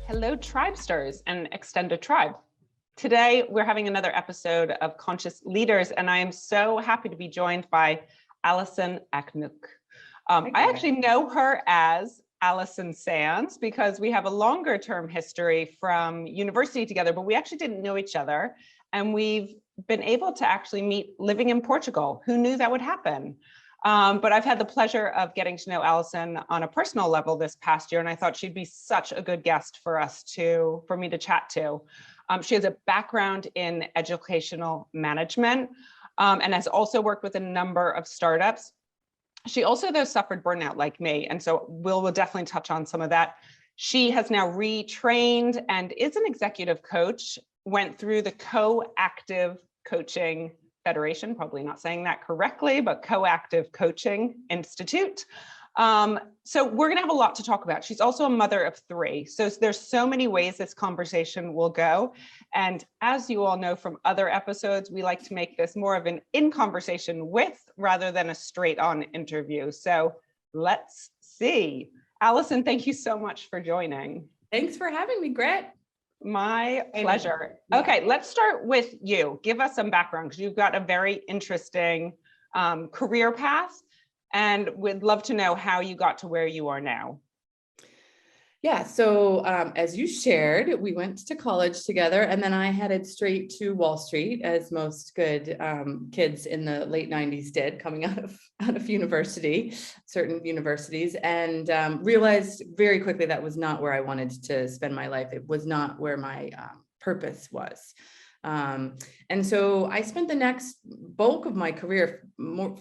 Hello, Tribesters and Extended Tribe. Today, we're having another episode of Conscious Leaders, and I am so happy to be joined by Allison Akhnoukh. I actually know her as Allison Sands because we have a longer term history from university together, but we actually didn't know each other. And we've been able to actually meet living in Portugal. Who knew that would happen? But I've had the pleasure of getting to know Allison on a personal level this past year, and I thought she'd be such a good guest for me to chat to. She has a background in educational management and has also worked with a number of startups. She also, though, suffered burnout like me, and so we'll definitely touch on some of that. She has now retrained and is an executive coach, went through the Coactive Coaching Federation, probably not saying that correctly, but Coactive Coaching Institute. So we're going to have a lot to talk about. She's also a mother of 3. So there's so many ways this conversation will go. And as you all know from other episodes, we like to make this more of an in conversation with rather than a straight on interview. So let's see. Allison, thank you so much for joining. Thanks for having me, Gret. My pleasure. Yeah. Okay, let's start with you. Give us some background because you've got a very interesting career path, and we'd love to know how you got to where you are now. Yeah, so as you shared, we went to college together, and then I headed straight to Wall Street, as most good kids in the late 90s did, coming out of certain universities, and realized very quickly that was not where I wanted to spend my life. It was not where my purpose was. And so I spent the next bulk of my career,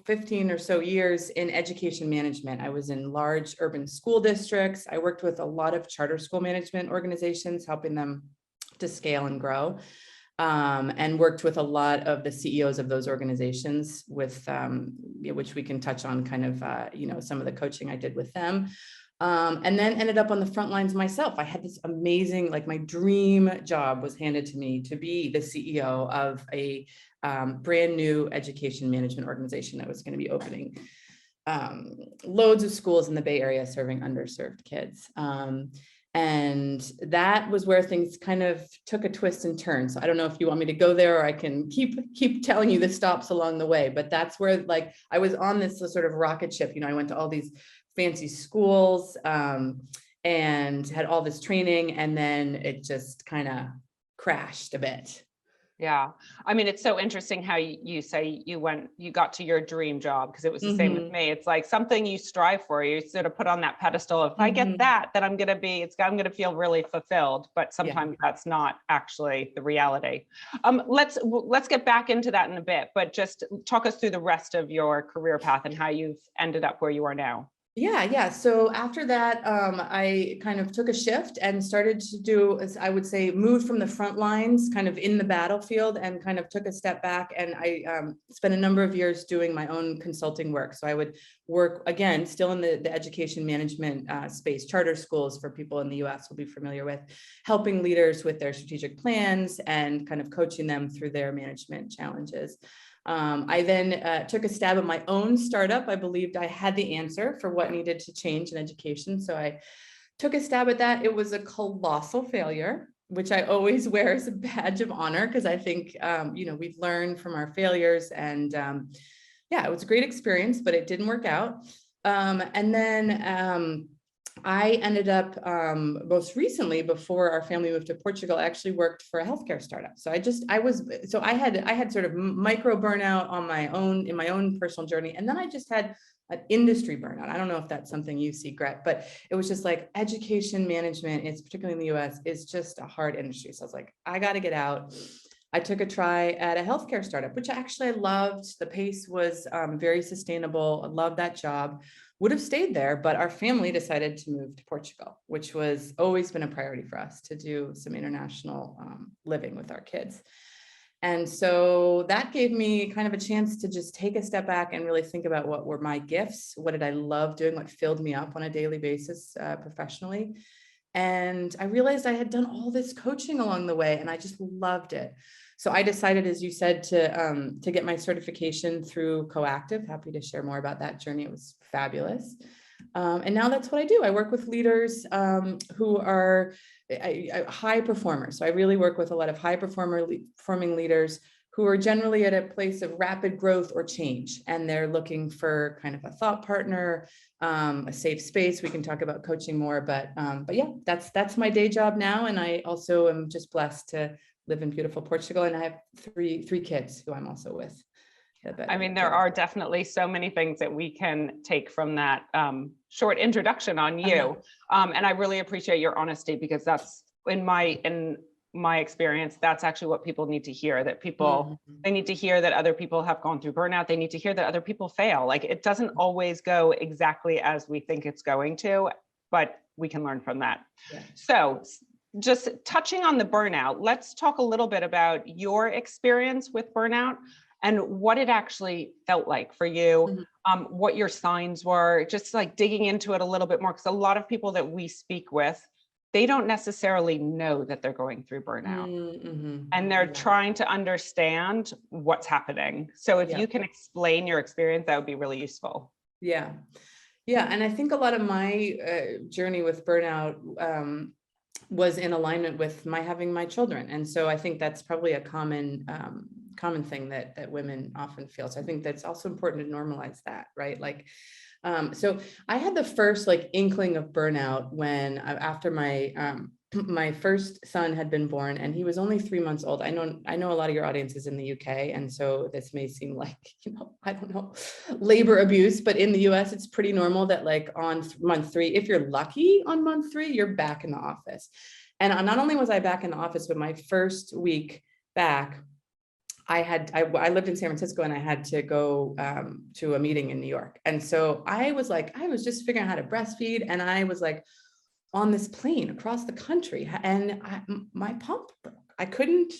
15 or so years, in education management. I was in large urban school districts. I worked with a lot of charter school management organizations, helping them to scale and grow, and worked with a lot of the CEOs of those organizations, with which we can touch on kind of some of the coaching I did with them. And then ended up on the front lines myself. I had this amazing, my dream job was handed to me to be the CEO of a brand new education management organization that was going to be opening loads of schools in the Bay Area serving underserved kids. And that was where things kind of took a twist and turn. So I don't know if you want me to go there, or I can keep telling you the stops along the way, but that's where I was on this sort of rocket ship. I went to all these fancy schools and had all this training, and then it just kind of crashed a bit. Yeah. I mean, it's so interesting how you say you got to your dream job, because it was the same with me. It's like something you strive for, you sort of put on that pedestal of, if I get that, then I'm going to feel really fulfilled, but sometimes that's not actually the reality. Let's get back into that in a bit, but just talk us through the rest of your career path and how you've ended up where you are now. Yeah. So after that, I kind of took a shift and started to do, as I would say, moved from the front lines, kind of in the battlefield, and kind of took a step back. And I spent a number of years doing my own consulting work. So I would work, again, still in the education management space, charter schools, for people in the US will be familiar with, helping leaders with their strategic plans and kind of coaching them through their management challenges. I then took a stab at my own startup. I believed I had the answer for what needed to change in education. So I took a stab at that. It was a colossal failure, which I always wear as a badge of honor, because I think, we've learned from our failures. And it was a great experience, but it didn't work out. And then I ended up most recently, before our family moved to Portugal, I actually worked for a healthcare startup. So I had sort of micro burnout in my own personal journey. And then I just had an industry burnout. I don't know if that's something you see, Gret, but it was just like education management, it's particularly in the US, is just a hard industry. So I was like, I got to get out. I took a try at a healthcare startup, which actually I loved. The pace was very sustainable. I loved that job. Would have stayed there, but our family decided to move to Portugal, which was always been a priority for us, to do some international living with our kids. And so that gave me kind of a chance to just take a step back and really think about what were my gifts, what did I love doing, what filled me up on a daily basis professionally. And I realized I had done all this coaching along the way, and I just loved it. So I decided, as you said, to get my certification through Coactive. Happy to share more about that journey. It was fabulous. And now that's what I do. I work with leaders who are high performers. So I really work with a lot of high performing leaders who are generally at a place of rapid growth or change. And they're looking for kind of a thought partner, a safe space. We can talk about coaching more, but yeah, that's my day job now. And I also am just blessed to live in beautiful Portugal. And I have three kids who I'm also with. I mean, there are definitely so many things that we can take from that short introduction on you. And I really appreciate your honesty, because that's in my experience, that's actually what people need to hear, that people, they need to hear that other people have gone through burnout. They need to hear that other people fail. Like, it doesn't always go exactly as we think it's going to, but we can learn from that. Yeah. So just touching on the burnout, let's talk a little bit about your experience with burnout and what it actually felt like for you, what your signs were, just like digging into it a little bit more, because a lot of people that we speak with, they don't necessarily know that they're going through burnout, and they're trying to understand what's happening. So if you can explain your experience, that would be really useful. Yeah. And I think a lot of my journey with burnout was in alignment with having my children. And so I think that's probably a common thing that women often feel. So I think that's also important to normalize that, right? Like, so I had the first like inkling of burnout when after my my first son had been born, and he was only 3 months old. I know a lot of your audience is in the UK, and so this may seem like, I don't know, labor abuse, but in the US, it's pretty normal that like on month 3, if you're lucky on month 3, you're back in the office. And not only was I back in the office, but my first week back, I lived in San Francisco, and I had to go to a meeting in New York. And so I was just figuring out how to breastfeed. And I was like on this plane across the country, and my pump broke. I couldn't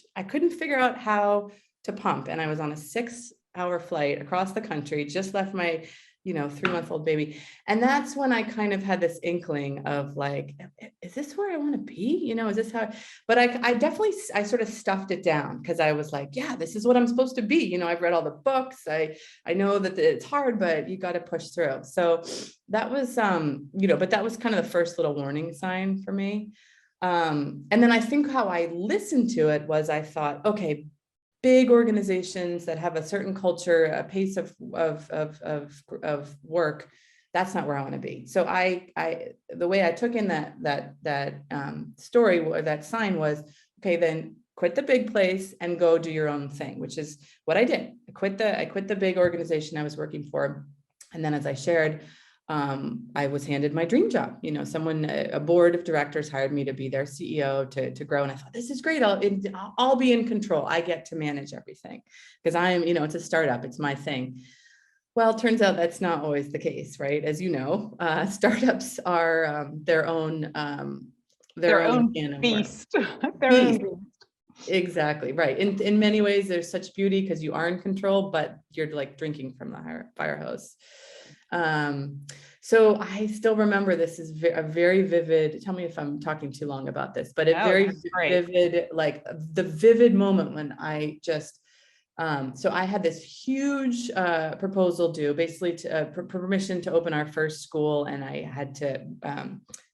figure out how to pump. And I was on a 6-hour flight across the country, just left my 3-month-old baby. And that's when I kind of had this inkling of like, is this where I want to be? Is this how, but I sort of stuffed it down, because I was like, yeah, this is what I'm supposed to be. I've read all the books. I know that it's hard, but you got to push through. So that was, but that was kind of the first little warning sign for me. And then I think how I listened to it was, I thought, okay, big organizations that have a certain culture, a pace of work, that's not where I want to be. So the way I took in that story, or that sign, was, okay, then quit the big place and go do your own thing, which is what I did. I quit the big organization I was working for. And then, as I shared, I was handed my dream job. A board of directors hired me to be their CEO to grow. And I thought, this is great. I'll be in control. I get to manage everything, because it's a startup. It's my thing. Well, it turns out that's not always the case, right? As you know, startups are their own beast. Exactly. Right. In many ways, there's such beauty because you are in control, but you're like drinking from the fire hose. So I still remember, this is a very vivid, tell me if I'm talking too long about this, but very vivid, like the vivid moment when I just, so I had this huge proposal due, basically to permission to open our first school. And I had to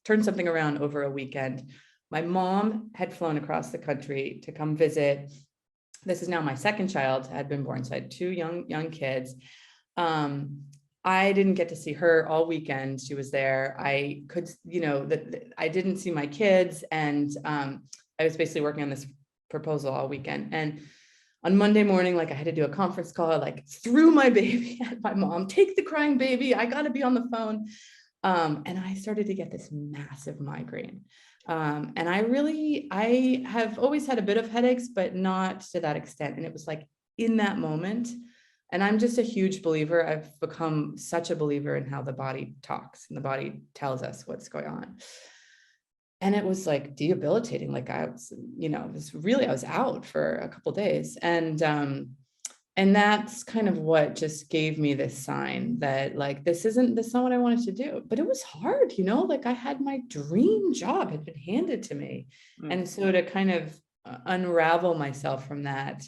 turn something around over a weekend. My mom had flown across the country to come visit. This is now my second child had been born. So I had 2 young kids. I didn't get to see her all weekend. She was there. I could, I didn't see my kids. And I was basically working on this proposal all weekend. And on Monday morning, like, I had to do a conference call, I like threw my baby at my mom, take the crying baby. I got to be on the phone. And I started to get this massive migraine. And I have always had a bit of headaches, but not to that extent. And it was like in that moment. And I'm just a huge believer. I've become such a believer in how the body talks and the body tells us what's going on. And it was like debilitating. Like I was, I was out for a couple of days. And that's kind of what just gave me this sign that like, this is not what I wanted to do, but it was hard, like I had my dream job had been handed to me. And so to kind of unravel myself from that,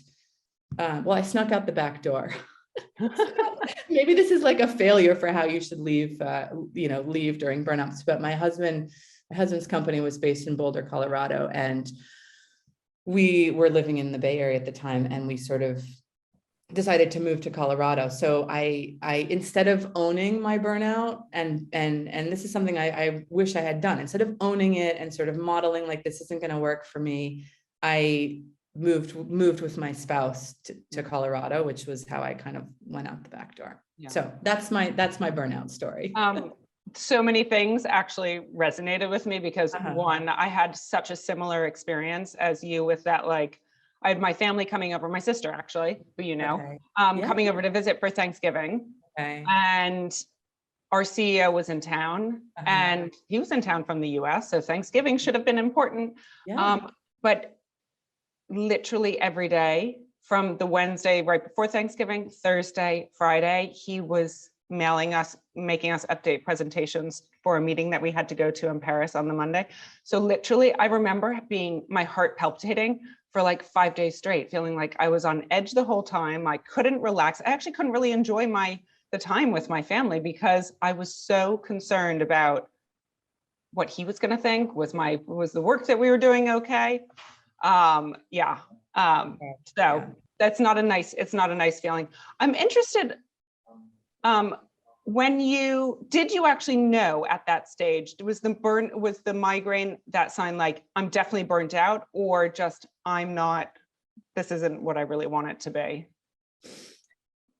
I snuck out the back door. Maybe this is like a failure for how you should leave, leave during burnouts. But my husband's company was based in Boulder, Colorado, and we were living in the Bay Area at the time, and we sort of decided to move to Colorado. So I instead of owning my burnout, and this is something I wish I had done, instead of owning it and sort of modeling like this isn't going to work for me, I moved with my spouse to Colorado, which was how I kind of went out the back door. Yeah. So that's my burnout story. So many things actually resonated with me because one, I had such a similar experience as you with that, like I had my family coming over, my sister actually, who you know, coming over to visit for Thanksgiving. And our CEO was in town and he was in town from the US. So Thanksgiving should have been important. But literally every day from the Wednesday right before Thanksgiving, Thursday, Friday, he was making us update presentations for a meeting that we had to go to in Paris on the Monday. So literally, I remember my heart palpitating for like 5 days straight, feeling like I was on edge the whole time. I couldn't relax. I actually couldn't really enjoy the time with my family because I was so concerned about what he was going to think. Was the work that we were doing okay? So that's not a nice feeling. I'm interested. Did you actually know at that stage, was the migraine that sign like I'm definitely burnt out, or just this isn't what I really want it to be?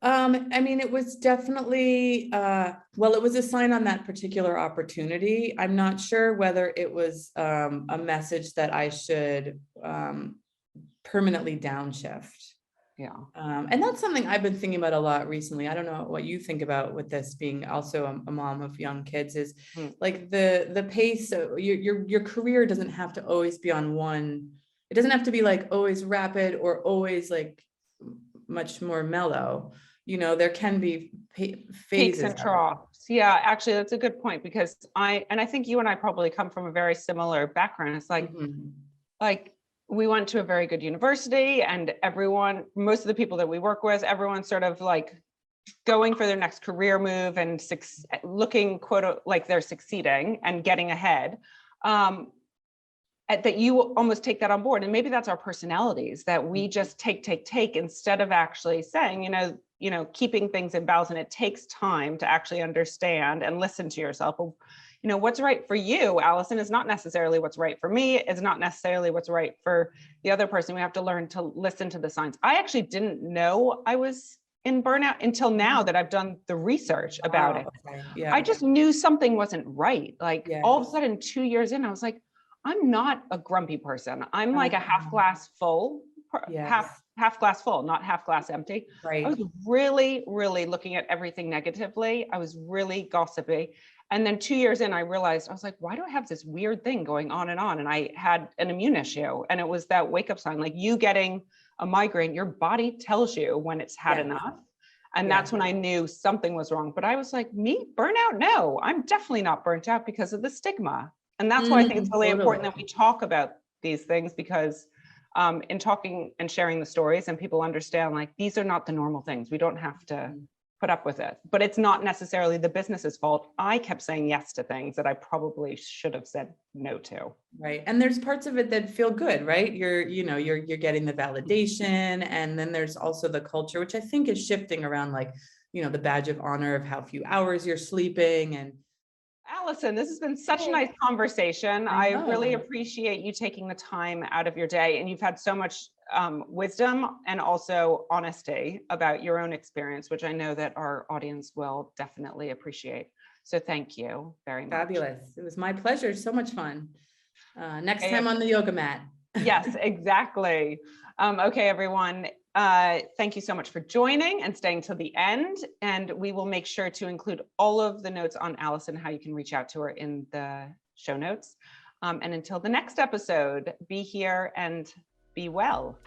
I mean, it was definitely, it was a sign on that particular opportunity. I'm not sure whether it was a message that I should permanently downshift. Yeah. And that's something I've been thinking about a lot recently. I don't know what you think about with this, being also a mom of young kids, is like the pace of your career doesn't have to always be on one. It doesn't have to be like always rapid or always like much more mellow. You know, there can be phases. Peaks and troughs. Yeah, actually, that's a good point, because I think you and I probably come from a very similar background. It's like, we went to a very good university, and most of the people that we work with, everyone's sort of like going for their next career move and looking like they're succeeding and getting ahead. That you almost take that on board. And maybe that's our personalities, that we just take instead of actually saying, keeping things in balance. And it takes time to actually understand and listen to yourself. What's right for you, Allison, is not necessarily what's right for me. It's not necessarily what's right for the other person. We have to learn to listen to the signs. I actually didn't know I was in burnout until now that I've done the research about it. I just knew something wasn't right. Like all of a sudden, 2 years in, I was like, I'm not a grumpy person. I'm like a half glass full, half glass full, not half glass empty. I was really, really looking at everything negatively. I was really gossipy. And then 2 years in, I realized, I was like, why do I have this weird thing going on? And I had an immune issue. And it was that wake up sign, like you getting a migraine, your body tells you when it's had enough. And that's when I knew something was wrong. But I was like, me, burnout? No, I'm definitely not burnt out because of the stigma. And that's why I think it's really important that we talk about these things, because in talking and sharing the stories, and people understand, like, these are not the normal things. We don't have to put up with it, but it's not necessarily the business's fault. I kept saying yes to things that I probably should have said no to. Right. And there's parts of it that feel good, right? You're getting the validation. And then there's also the culture, which I think is shifting around, like, the badge of honor of how few hours you're sleeping. And Allison, this has been such a nice conversation. I really appreciate you taking the time out of your day, and you've had so much wisdom and also honesty about your own experience, which I know that our audience will definitely appreciate. So thank you very much. Fabulous. It was my pleasure. So much fun. Next time on the yoga mat. Yes, exactly. Okay, everyone. Thank you so much for joining and staying till the end. And we will make sure to include all of the notes on Allison, how you can reach out to her, in the show notes. And until the next episode, be here and be well.